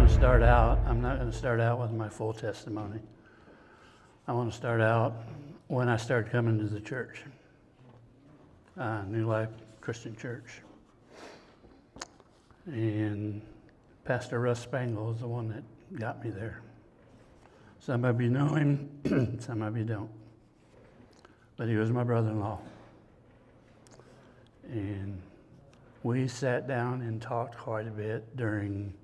want to start out, I'm not going to start out with my full testimony. I want to start out when I started coming to the church, New Life Christian Church. And Pastor Russ Spangle is the one that got me there. Some of you know him, some of you don't. But he was my brother-in-law. And we sat down and talked quite a bit during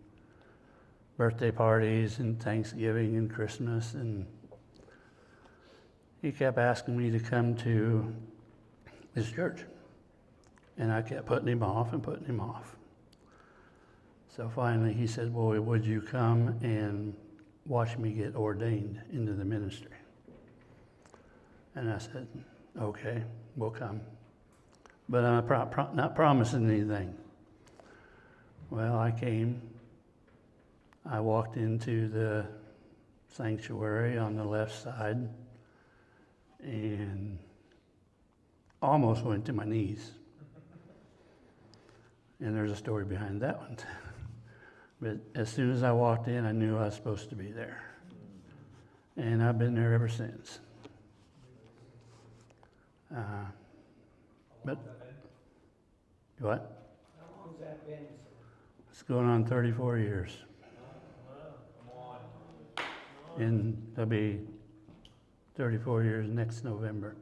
birthday parties and Thanksgiving and Christmas. And he kept asking me to come to his church. And I kept putting him off and putting him off. So finally he said, "Boy, would you come and watch me get ordained into the ministry?" And I said, "Okay, we'll come. But I'm not promising anything." Well, I came. I walked into the sanctuary on the left side and almost went to my knees. And there's a story behind that one. But as soon as I walked in, I knew I was supposed to be there. And I've been there ever since. But what? How long's that been? It's going on 34 years. And it'll be 34 years next November.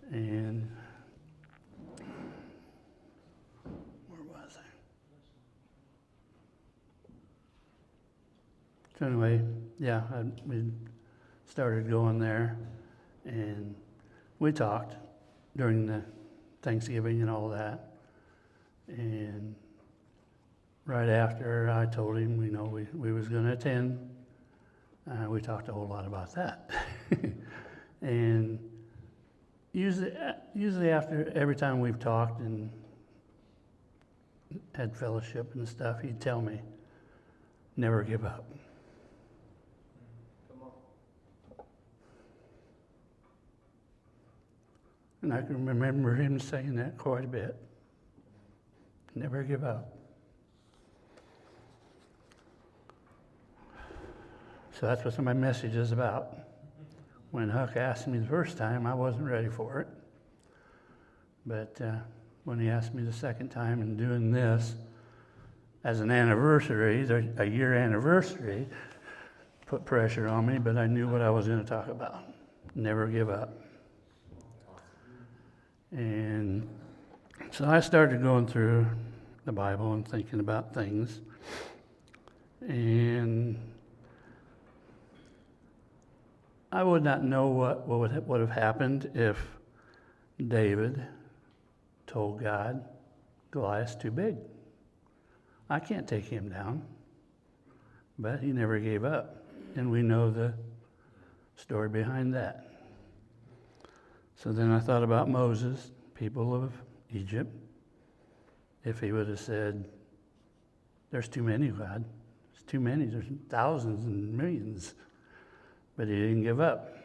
And where was I? So anyway, yeah, we started going there, and we talked during the Thanksgiving and all that. And right after I told him, we was going to attend, we talked a whole lot about that. And usually after every time we've talked and had fellowship and stuff, he'd tell me, "Never give up." Come on. And I can remember him saying that quite a bit. Never give up. So that's what my message is about. When Huck asked me the first time, I wasn't ready for it. But when he asked me the second time and doing this as an anniversary, a year anniversary, put pressure on me, but I knew what I was going to talk about. Never give up. And so I started going through the Bible and thinking about things. And I would not know what would have happened if David told God, "Goliath's too big. I can't take him down." But he never gave up. And we know the story behind that. So then I thought about Moses, people of Egypt. If he would have said, "There's too many, God. There's too many. There's thousands and millions." But he didn't give up.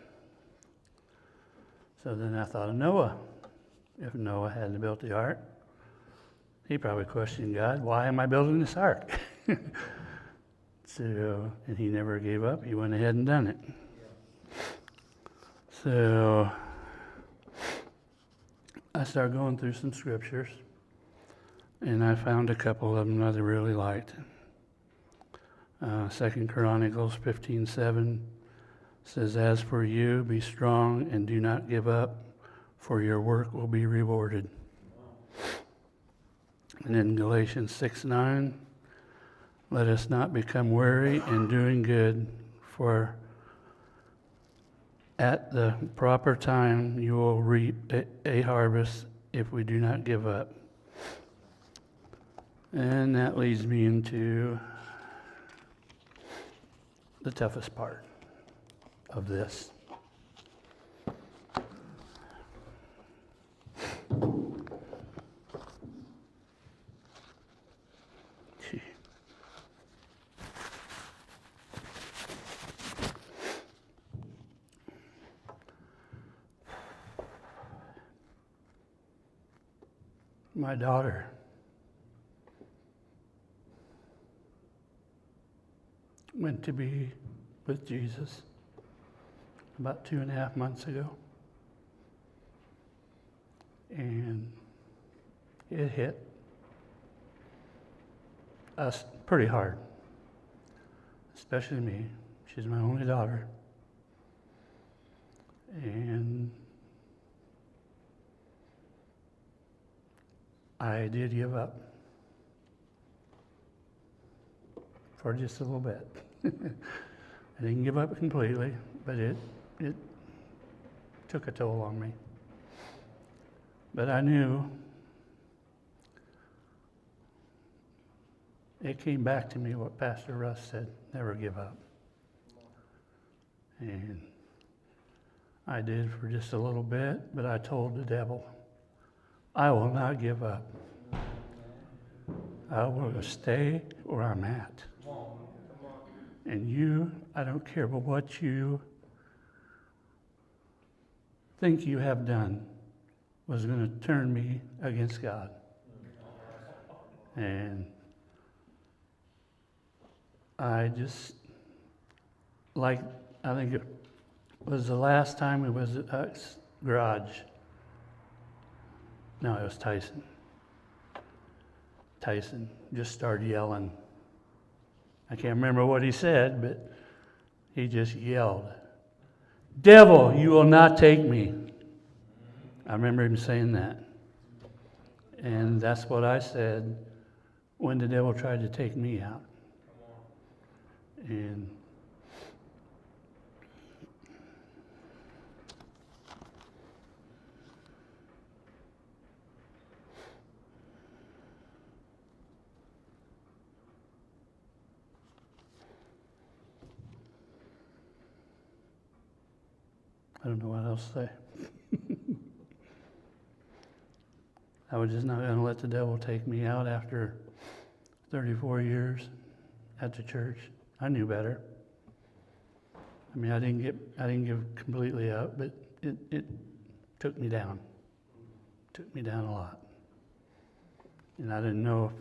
So then I thought of Noah. If Noah hadn't built the ark, he probably questioned God, "Why am I building this ark?" And he never gave up. He went ahead and done it. So I started going through some scriptures, and I found a couple of them that I really liked. 2 Chronicles 15:7 says, "As for you, be strong and do not give up, for your work will be rewarded." And in Galatians 6:9, "Let us not become weary in doing good, for at the proper time you will reap a harvest if we do not give up." And that leads me into the toughest part of this. My daughter went to be with Jesus about 2.5 months ago. And it hit us pretty hard, especially me. She's my only daughter. And I did give up for just a little bit. I didn't give up completely, but it took a toll on me. But I knew it came back to me what Pastor Russ said, never give up. And I did for just a little bit, but I told the devil, I will not give up. I will stay where I'm at. And you, I don't care about what you think you have done, was going to turn me against God. And I just, I think it was the last time we was at Huck's garage. No, it was Tyson. Tyson just started yelling. I can't remember what he said, but he just yelled, "Devil, you will not take me." I remember him saying that. And that's what I said when the devil tried to take me out. And I don't know what else to say. I was just not going to let the devil take me out after 34 years at the church. I knew better. I mean, I didn't give completely up, but it took me down. Took me down a lot. And I didn't know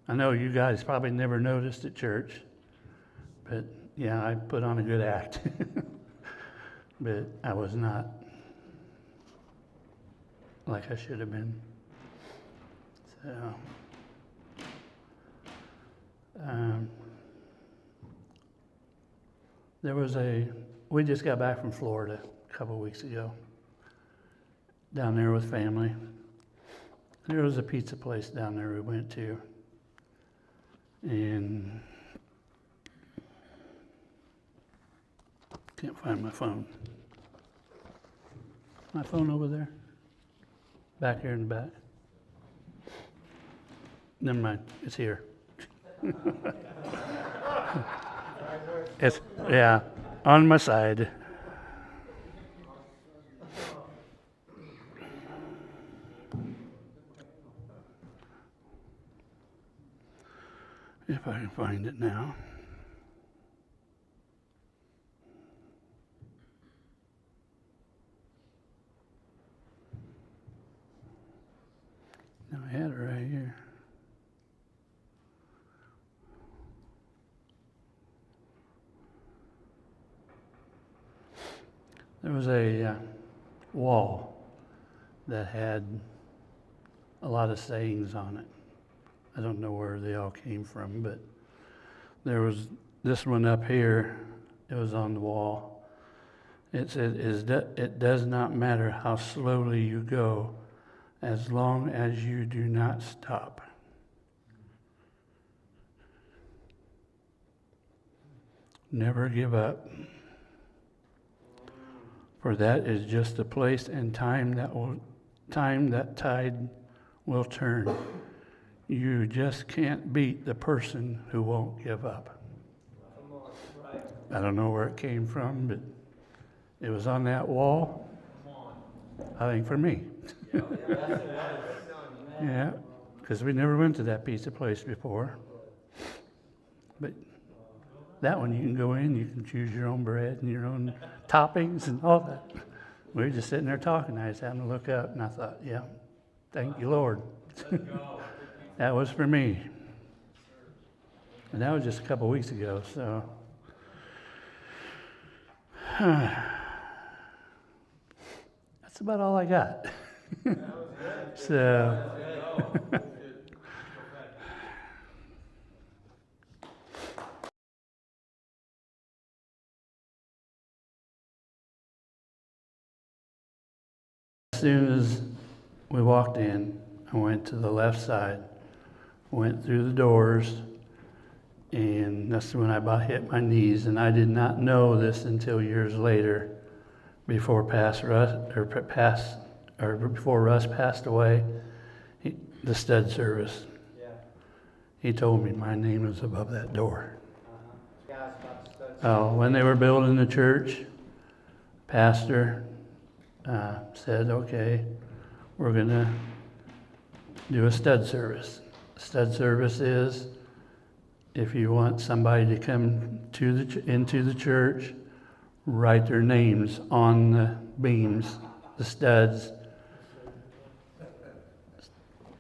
I know you guys probably never noticed at church, but yeah, I put on a good act. But I was not like I should have been. So, we just got back from Florida a couple of weeks ago, down there with family. There was a pizza place down there we went to, and can't find my phone. My phone over there? Back here in the back? Never mind, it's here. It's, yeah, on my side. If I can find it now. No, I had it right here. There was a wall that had a lot of sayings on it. I don't know where they all came from, but there was this one up here. It was on the wall. It said, "It does not matter how slowly you go, as long as you do not stop." Never give up. For that is just the place and time that tide will turn. You just can't beat the person who won't give up. I don't know where it came from, but it was on that wall. I think for me. Yeah, because we never went to that pizza place before. But that one, you can go in, you can choose your own bread and your own toppings and all that. We were just sitting there talking. I was having to look up, and I thought, yeah, thank you, Lord. That was for me. And that was just a couple weeks ago, so. That's about all I got. So. As soon as we walked in, I went to the left side, went through the doors, and that's when I about hit my knees. And I did not know this until years later, before before Russ passed away. The stud service. Yeah. He told me my name was above that door. When they were building the church, pastor said, "Okay, we're gonna do a stud service." Stud service is if you want somebody to come into the church, write their names on the beams, the studs,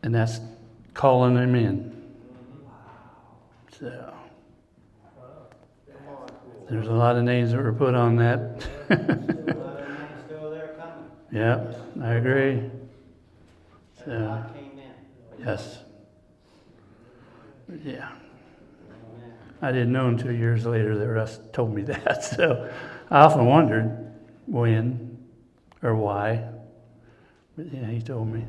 and that's calling them in. So there's a lot of names that were put on that. Still there coming. Yep, I agree. So, God came in. yes. Yeah. I didn't know until years later that Russ told me that. So I often wondered when or why. But yeah, he told me.